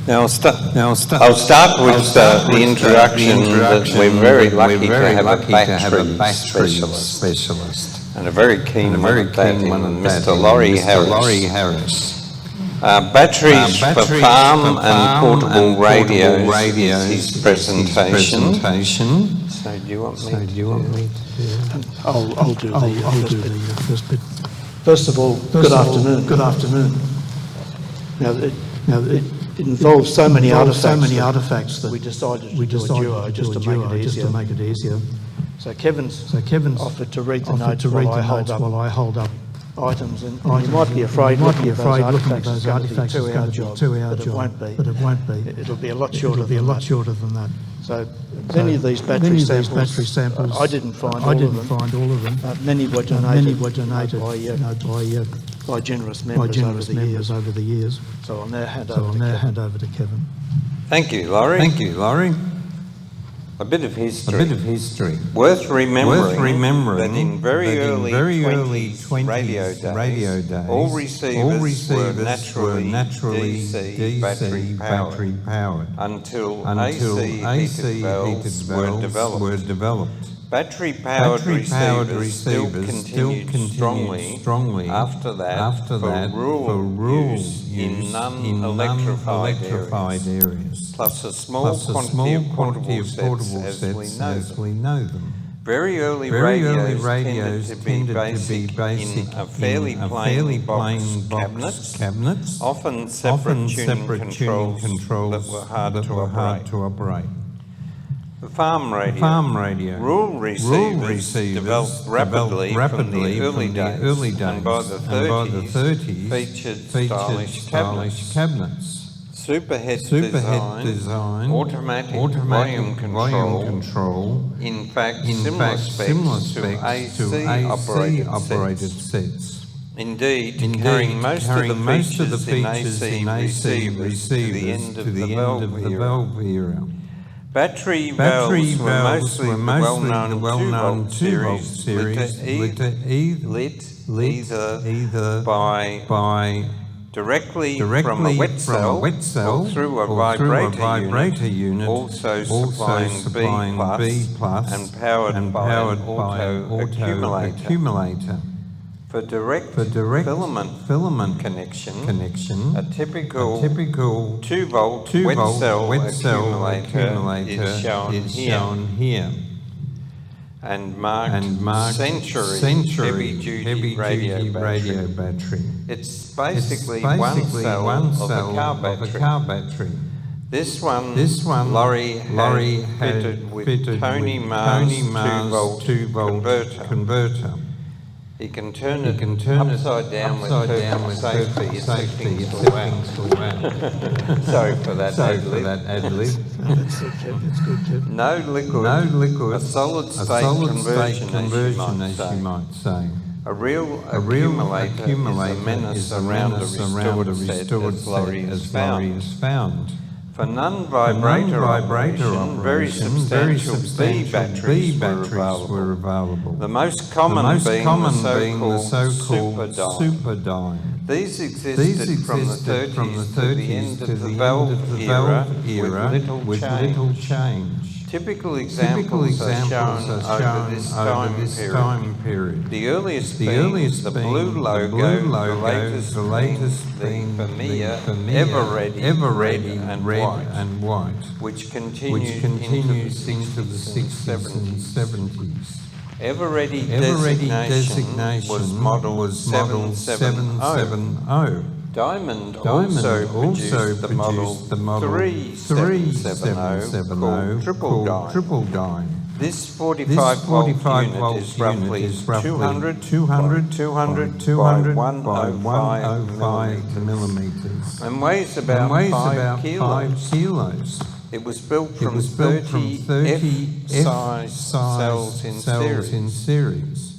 Now, I'll start with the introduction that we're very lucky to have a battery specialist, and a very keen one at that, Mr. Laurie Harris. Batteries for farm and portable radios is his presentation. So do you want me to do that? I'll do the first bit. First of all, good afternoon. Good afternoon. Now, it involves so many artifacts that we decided to do a duo just to make it easier. So Kevin's offered to read the notes while I hold up items, and you might be afraid looking at those artifacts is going to be 2 hour job, but it won't be. It'll be a lot shorter than that. So many of these battery samples, I didn't find all of them. Many were donated by generous members over the years. So I'll now hand over to Kevin. Thank you, Laurie. A bit of history. Worth remembering that in very early 20s radio days, all receivers were naturally DC battery powered until AC heated valves were developed. Battery-powered receivers still continued strongly after that for rural use in non-electrified areas, plus a small quantity of portable sets as we know them. Very early radios tended to be basic in a fairly plain box cabinets, often separate tuning controls that were hard to operate. The farm radio. Rural receivers developed rapidly from the early days, and by the 30s featured stylish cabinets. Superhead design, automatic volume control, in fact similar specs to AC operated sets. Indeed, carrying most of the features in AC receivers to the end of the valve era. Battery valves were mostly the well-known 2-volt series, lit either by directly from a wet cell or through a vibrator unit, also supplying B+ and powered by an auto accumulator. For direct filament connection, a typical 2-volt wet cell accumulator is shown here, and marked century heavy-duty radio battery. It's basically one cell of a car battery. This one Laurie had fitted with Tony Mars 2-volt converter. You can turn it upside down with safety. It's Sorry for that ad lib. That's good, Kevin. No liquid, a solid state conversion, as you might say. A real accumulator is a menace around a restored set, as Laurie has found. For non-vibrator operation, very substantial B batteries were available. The most common being the so-called super dime. These existed from the 30s to the end of the valve era with little change. Typical examples are shown over this time period. The earliest being the blue logo, the latest being Ever Ready and white, which continued into the 60s and 70s. Ever Ready designation was model 770. Diamond also produced the model 3770 called Triple Dime. This 45-volt unit is roughly 200 by 105 millimeters and weighs about 5 kilos. It was built from 30 F-size cells in series.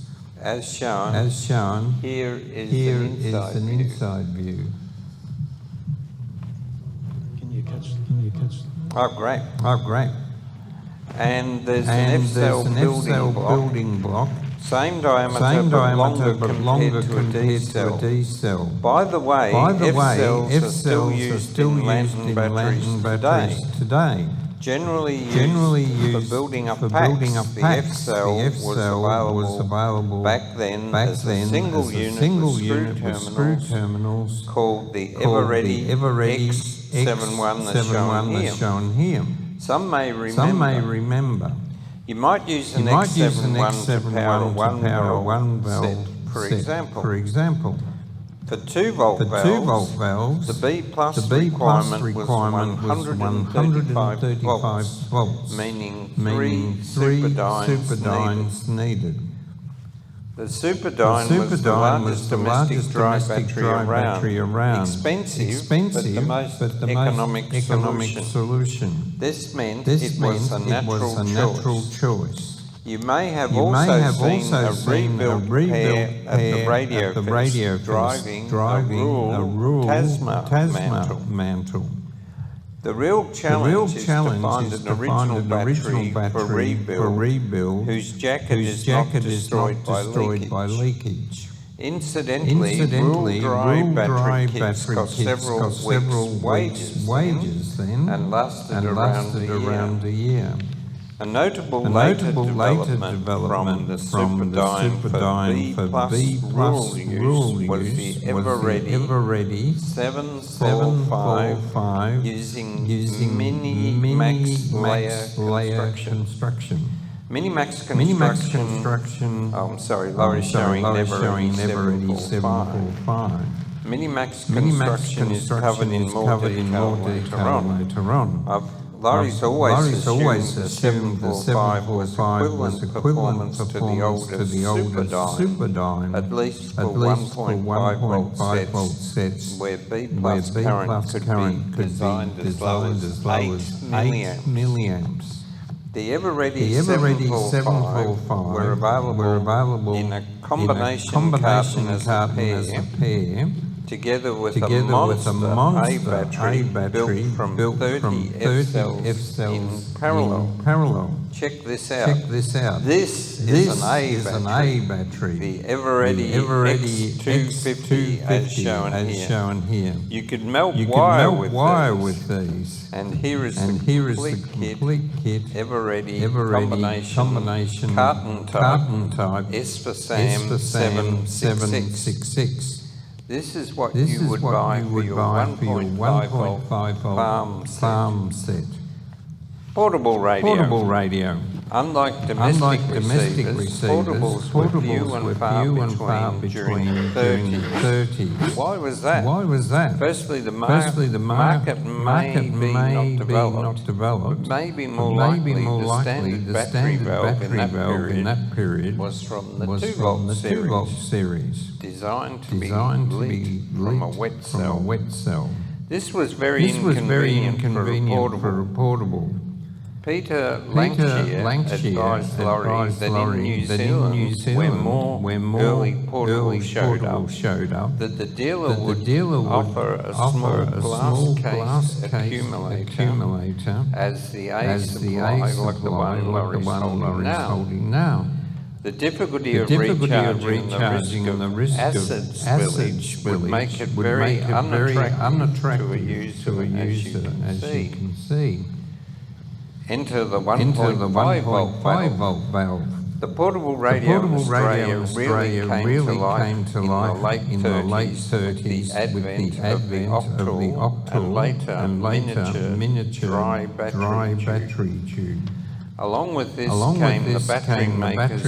As shown, here is an inside view. Can you catch? Oh, great. And there's an F-cell building block Same diameter but longer compared to a D cell. By the way, F cells are still used in lantern batteries today. Generally used for building up packs, the F cell was available back then as a single unit with screw terminals called the ever-ready X71 that's shown here. Some may remember. You might use an X71 to power a 1 valve set, for example. For 2 volt valves, the B plus requirement was 135 volts, meaning 3 superdynes needed. The superdyne was the largest domestic dry battery around. Expensive, but the most economic solution. This meant it was a natural choice. You may have also seen a rebuilt pair at the radio fest driving a rural Tasma mantle. The real challenge is to find an original battery for rebuild whose jacket is not destroyed by leakage. Incidentally, rural dry battery kits cost several weeks' wages then and lasted around a year. A notable later development from the superdyne for B plus rural use was the ever-ready 745 using Mini-Max layer construction. Mini-Max construction. Oh, I'm sorry, Laurie's showing never-ready 745. Mini-Max construction is covered in more detail later on. Laurie's always assumed the 745 was equivalent to the older superdyne, at least for 1.5 volt sets where B plus current could be designed as low as 8 milliamps. The ever-ready 745 were available in a combination carton as a pair, together with a monster A battery built from 30 F cells in parallel. Check this out. This is an A battery. The ever-ready X250 as shown here. You could melt wire with these. And here is the complete kit. Ever-ready combination carton type S for Sam 766. This is what you would buy for your 1.5 volt farm set. Portable radio. Unlike domestic receivers, portables were few and far between during the 30s. Why was that? Firstly, the market may be not developed, but maybe more likely the standard battery valve in that period was from the 2 volt series, designed to be lit from a wet cell. This was very inconvenient for a portable. Peter Langshire advised Laurie that in New Zealand, where more early portables showed up, that the dealer would offer a small glass case accumulator as the A supply, like the one Laurie's holding now. The difficulty of recharging and the risk of acid spillage would make it very unattractive to a user, as you can see. Enter the 1.5 volt valve. The portable radio in Australia really came to life in the late 30s with the advent of the octal and later miniature dry battery tube. Along with this came the battery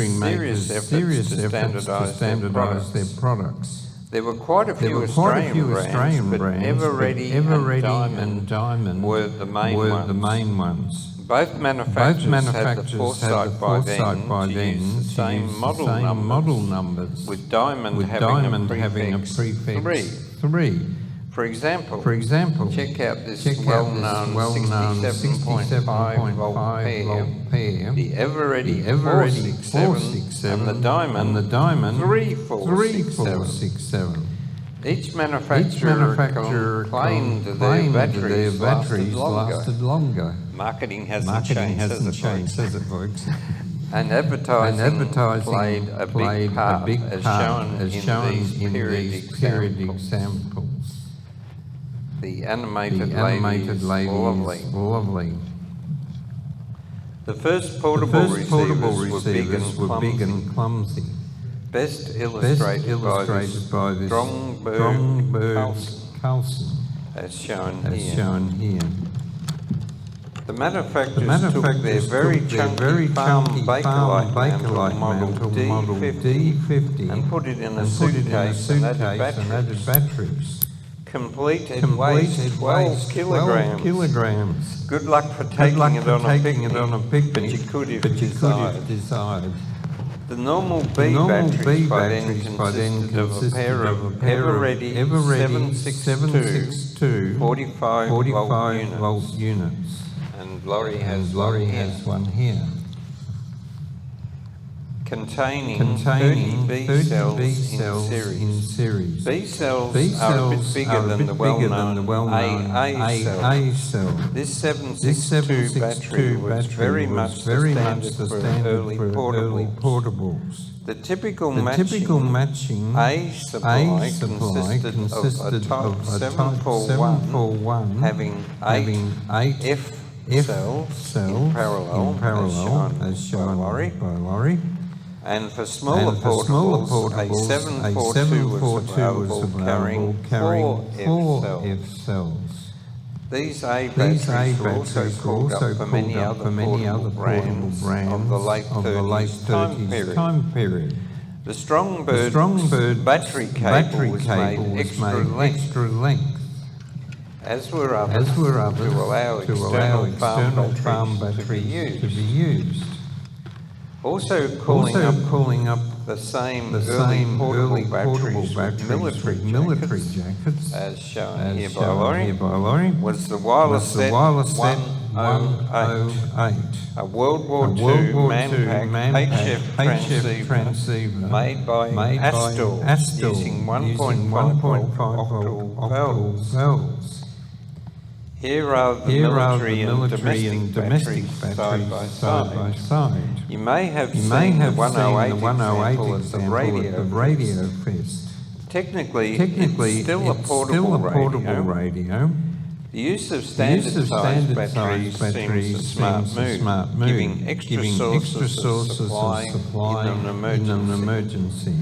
makers' serious efforts to standardise their products. There were quite a few Australian brands, but Ever-ready and Diamond were the main ones. Both manufacturers had the foresight by then to use the same model numbers, with Diamond having a prefix 3. For example, check out this well-known 67.5 volt pair, the Ever-ready 467 and the Diamond 3467. Each manufacturer claimed their batteries lasted longer. Marketing hasn't changed, says it, folks. And advertising played a big part, as shown in these period examples. The animated ladies were lovely. The first portable receivers were big and clumsy. Best illustrated by this Strongberg-Carlson, as shown here. The manufacturers took their very chunky farm Bakelite model D50 and put it in a suitcase and added batteries. Complete in weight 12 kilograms. Good luck for taking it on a picnic, but you could if desired. The normal B batteries by then consisted of a pair of ever-ready 762 45-volt units. And Laurie has one here. Containing 30 B cells in series. B cells are a bit bigger than the well-known AA cell. This 762 battery was very much the standard for early portables. The typical matching A supply consisted of a type 741 having 8 F cells in parallel as shown by Laurie. And for smaller portables, a 742 was available carrying 4 F cells. These A batteries were also called up for many other portable brands of the late 30s time period. The Strongberg battery cable was made extra length, as were others, to allow external farm batteries to be used. Also calling up the same early portable batteries with military jackets, as shown here by Laurie, was the wireless set 108, a World War II man-pack HF transceiver made by Astor using 1.1 octal valves. Here are the military and domestic batteries side by side. You may have seen the 108 example at the Radio Fest. Technically, it's still a portable radio. The use of standard-sized batteries seems a smart move, giving extra sources of supply in an emergency.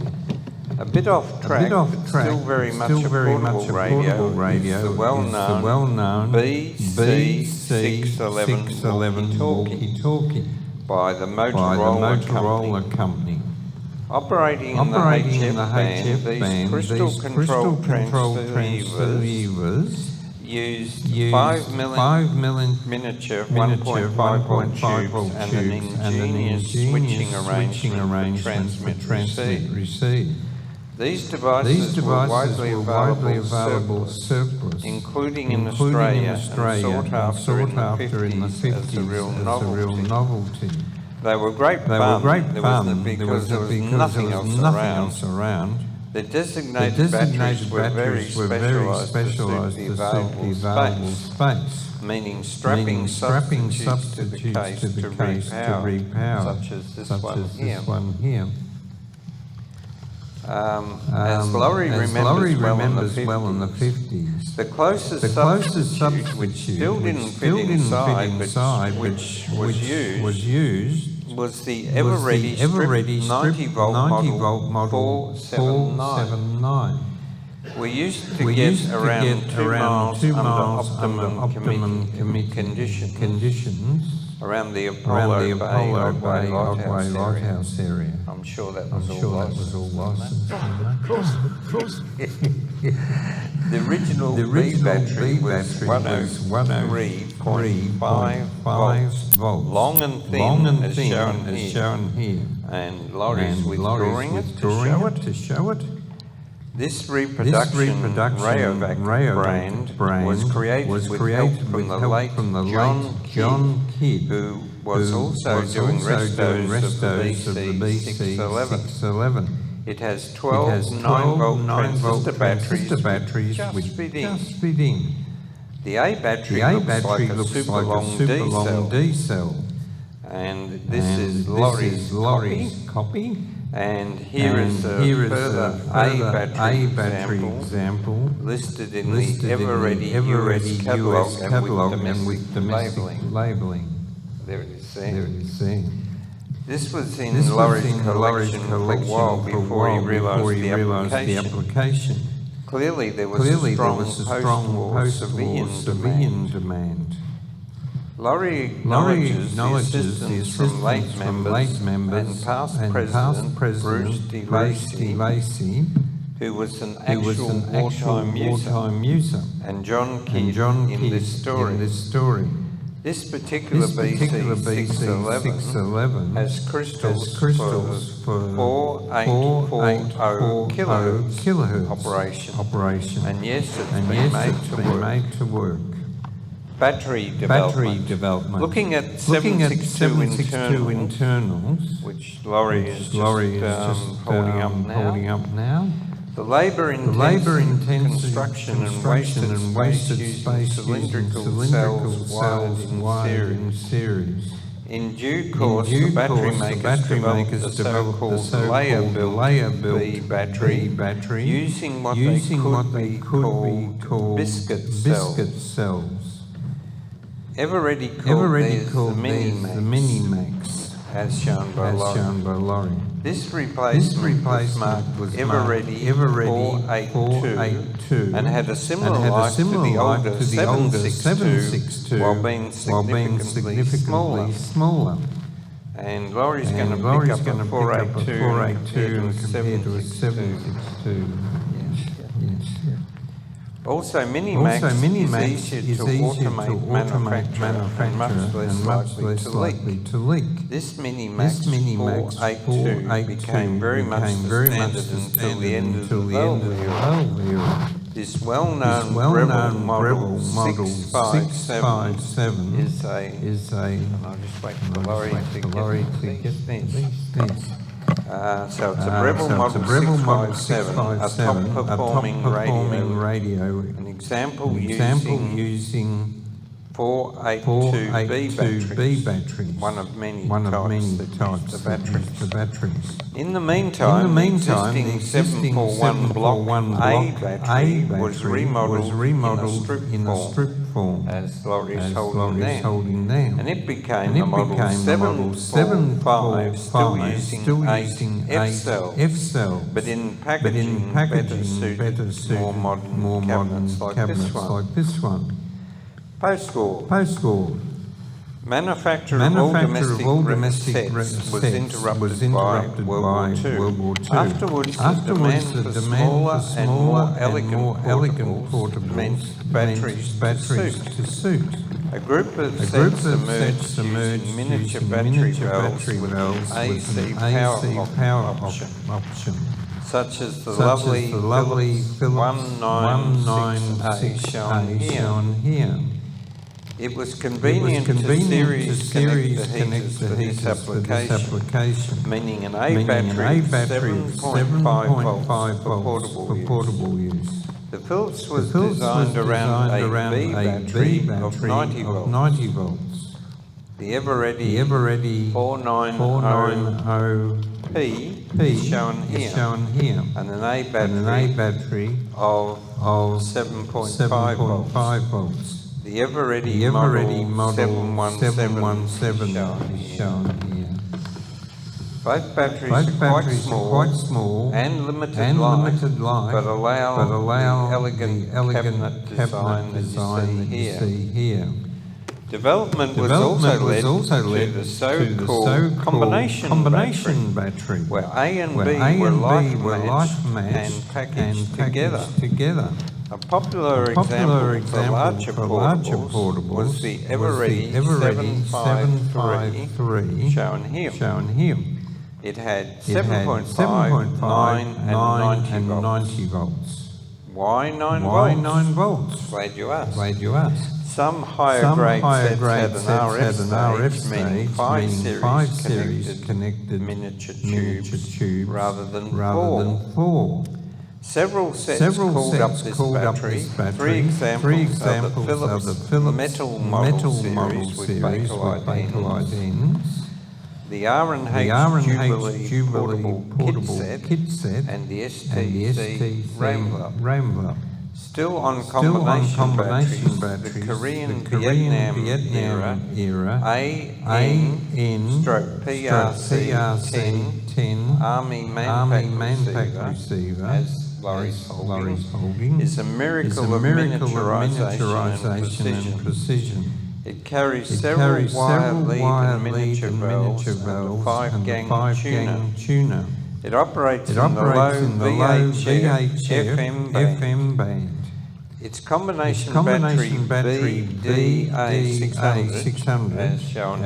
A bit off track, but still very much a portable radio, is the well-known BC611 walkie-talkie by the Motorola Company. Operating in the HF band, these crystal-controlled transceivers used 5 miniature 1.5 volt tubes and an ingenious switching arrangement for transmit-receive. These devices were widely available surplus, including in Australia, and sought after in the 50s as a real novelty. They were great fun because there was nothing else around. The designated batteries were very specialised to suit the available space, meaning strapping substitutes to the case to repower, such as this one here. As Laurie remembers well in the 50s, the closest substitute, which still didn't fit inside, which was used, was the ever-ready stripped 90-volt model 479. We used to get around 2 miles under optimum conditions around the Apollo Bay Lighthouse area. I'm sure that was all licensed. Of course. The original B battery was 103.5 volts, long and thin, as shown here. And Laurie's withdrawing it to show it. This reproduction Rayovac brand was created with help from the late John Kidd, who was also doing restos of the BC611. It has 12 9-volt transistor batteries which fit in. The A battery looks like a super long D cell. And this is Laurie's copy. And here is a further A battery example listed in the ever-ready US catalogue and with domestic labelling. There it is there. This was in Laurie's collection for a while before he realised the application. Clearly there was a strong post-civilian demand. Laurie acknowledges the assistance from late members and past President Bruce D. Lacey, who was an actual wartime user, and John Kidd in this story. This particular BC-611 has crystals for 4840 kilohertz operation, and yes, it's been made to work. Battery development. Looking at 762 internals, which Laurie is just holding up now. The labour-intensive construction and wasted space using cylindrical cells in series. In due course, the battery makers developed the so-called layer-built battery using what they could be called biscuit cells. Ever-ready called the Mini-Max, as shown by Laurie. This replacement was Ever-ready 482 and had a similar life to the older 762 while being significantly smaller. And Laurie's going to pick up a 482 and compare to a 762. Also, Mini-Max is easier to automate manufacture and much less likely to leak. This Mini-Max 482 became very much the standard until the end of the Valve era. This well-known Rebel Model 657 is a... and I'll just wait for Laurie to get these. So it's a Rebel Model 657, a top-performing radio, an example using 482B batteries, one of many types of batteries. In the meantime, the existing 741 Block A battery was remodelled in a strip form, as Laurie is holding there, and it became the Model 745, still using a F-cell, but in packaging better suited more modern cabinets like this one. Post-war. Manufacture of all domestic sets was interrupted by World War II. Afterwards, the demand for smaller and more elegant portables meant batteries to suit. A group of sets emerged using miniature battery valves with AC power option. Such as the lovely Philips 196A shown here. It was convenient to series connect the heaters for this application, meaning an A battery of 7.5 volts for portable use. The Philips was designed around a B battery of 90 volts. The Ever-ready 490P is shown here, and an A battery of 7.5 volts. The Ever-ready Model 717 is shown here. Both batteries are quite small and limited life, but allow the elegant cabinet design that you see here. Development was also led to the so-called combination battery, where A and B were life-matched and packaged together. A popular example for larger portables was the Ever-ready 753 shown here. It had 7.5, 9 and 90 volts. Why 9 volts? Glad you asked. Some higher grade sets had an RF stage, meaning 5 series connected miniature tubes rather than 4. Several sets called up this battery. Three examples of the Philips metal model series with bakelite ends. the R&H Jubilee portable kit set, and the STC Rambler. Still on combination batteries, the Korean Vietnam era AN/PRC-10 Army Manpack Receiver, as Laurie's holding, is a miracle of miniaturisation and precision. It carries several wire lead and miniature valves and a 5-gang tuner. It operates in the low VHF FM band. Its combination battery DA600, as shown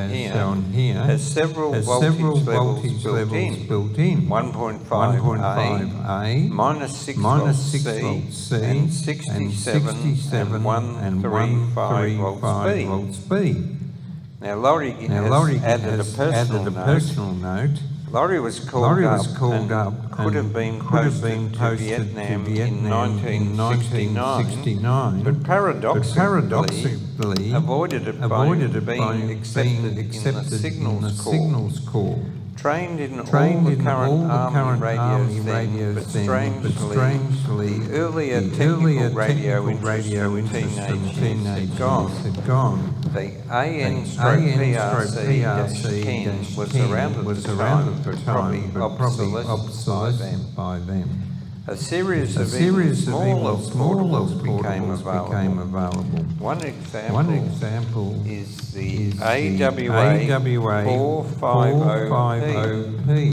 here, has several voltage levels built in, 1.5A, -6 volts C, and 67 and 135 volts B. Now Laurie has added a personal note. Laurie was called up and could have been posted to Vietnam in 1969, but paradoxically avoided it by being accepted in the Signals Corps. Trained in all the current Army radios but strangely, the earlier technical radio interest in teenage years had gone. The AN/PRC-10 was around at the time, but probably obsolescent by them. A series of smaller portables became available. One example is the AWA 450P,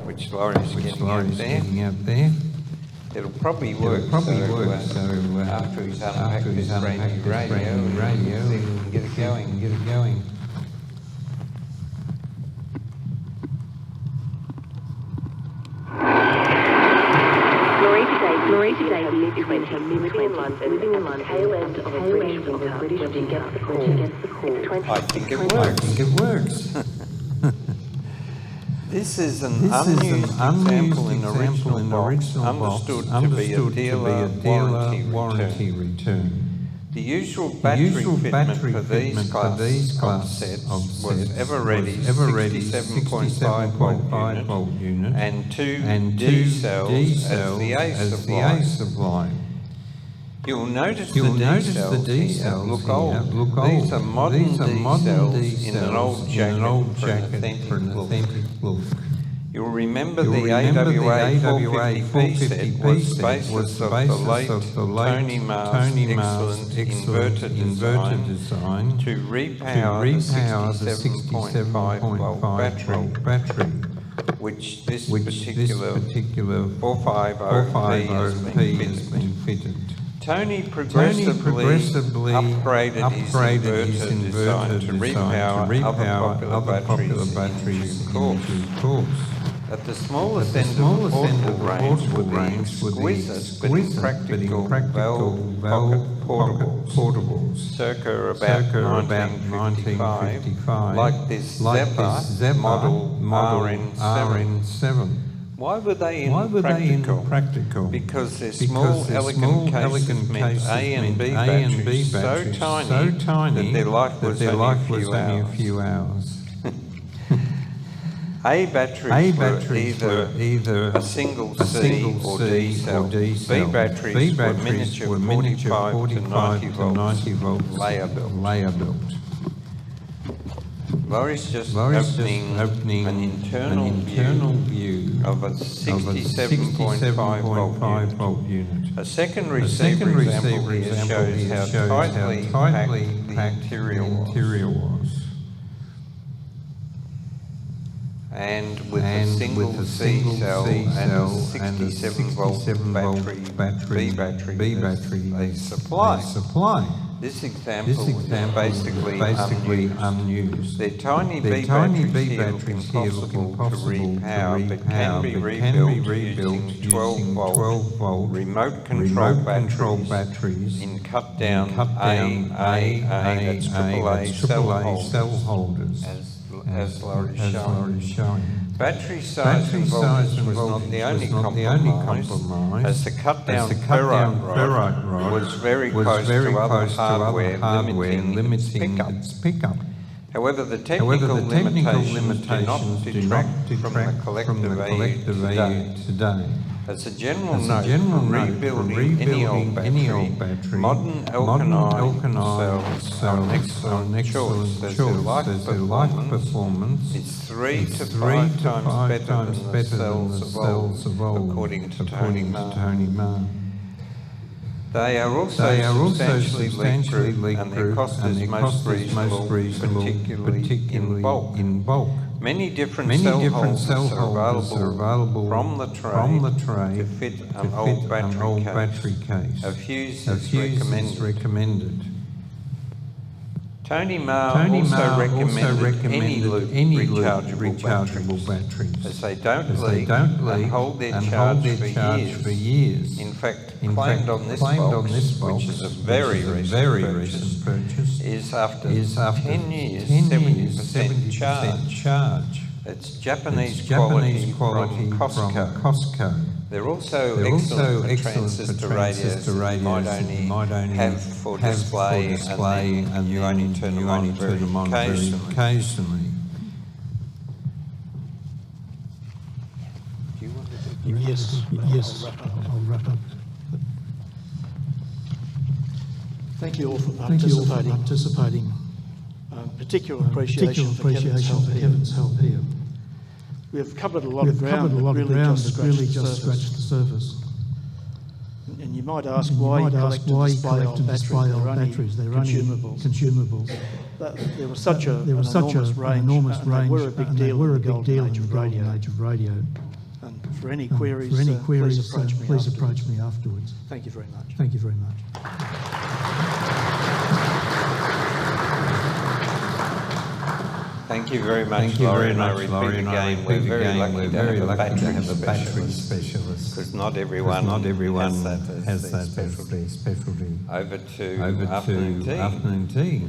which Laurie's getting out there. It'll probably work. So after he's unpacked this brand new radio, we can get it going. Laurie today lived in London, tail end of a British winter, when she gets the call. I think it works. This is an unused example in original box, understood to be a dealer warranty return. The usual battery fitment for these class of sets was ever-ready 67.5 volt unit and two D cells as the A supply. You'll notice the D cells look old. These are modern D cells in an old jacket for an authentic look. You'll remember the AWA 450P set was the basis of the late Tony Marr's excellent inverter design to repower the 67.5 volt battery, which this particular 450P has been fitted. Tony progressively upgraded his inverter design to repower other popular batteries in due course. At the smallest end of the portable range were the exquisite practical valve portables, circa about 1955, like this Zephyr model RN7. Why were they impractical? Because their small, elegant cases meant A and B batteries so tiny that their life was only a few hours. A batteries were either a single C or D cell. B batteries were miniature 45 to 90 volt layer built. Laurie's just opening an internal view of a 67.5 volt unit. A second receiver example here shows how tightly packed the interior was. And with a single C cell and a 67 volt battery, B battery they supply. This example is basically unused. Their tiny B batteries here look impossible to repower, but can be rebuilt using 12 volt remote control batteries in cut down AA, that's AAA cell holders, as Laurie's showing. Battery size and voltage was not the only compromise, as the cut-down ferrite rod was very close to other hardware, limiting its pickup. However, the technical limitations do not detract from the collective value today. As a general note, rebuilding any old battery, modern alkaline cells are an excellent choice as their life performance is 3 to 5 times better than the cells of old, according to Tony Marr. They are also substantially leak-proof and their cost is most reasonable, particularly in bulk. Many different cell holders are available from the tray to fit an old battery case. A fuse is recommended. Tony Marr also recommended any loop rechargeable batteries, as they don't leak and hold their charge for years. In fact, claimed on this box, which is a very recent purchase, is after 10 years, 70% charge. It's Japanese quality from Costco. They're also excellent for transistor radios that you might only have for display and you only turn them on very occasionally. Do you want to do Yes, I'll wrap up. Thank you all for participating. Particular appreciation for Kevin's help here. We have covered a lot of ground that really just scratched the surface. And you might ask why you display old batteries. They're only consumables. There was such an enormous range, and we're a big deal in the golden age of radio. And for any queries, please approach me afterwards. Thank you very much. Thank you very much. Thank you very much, Laurie, and I repeat again, we're very lucky to have a battery specialist, because not everyone has that as their specialty. Over to afternoon tea.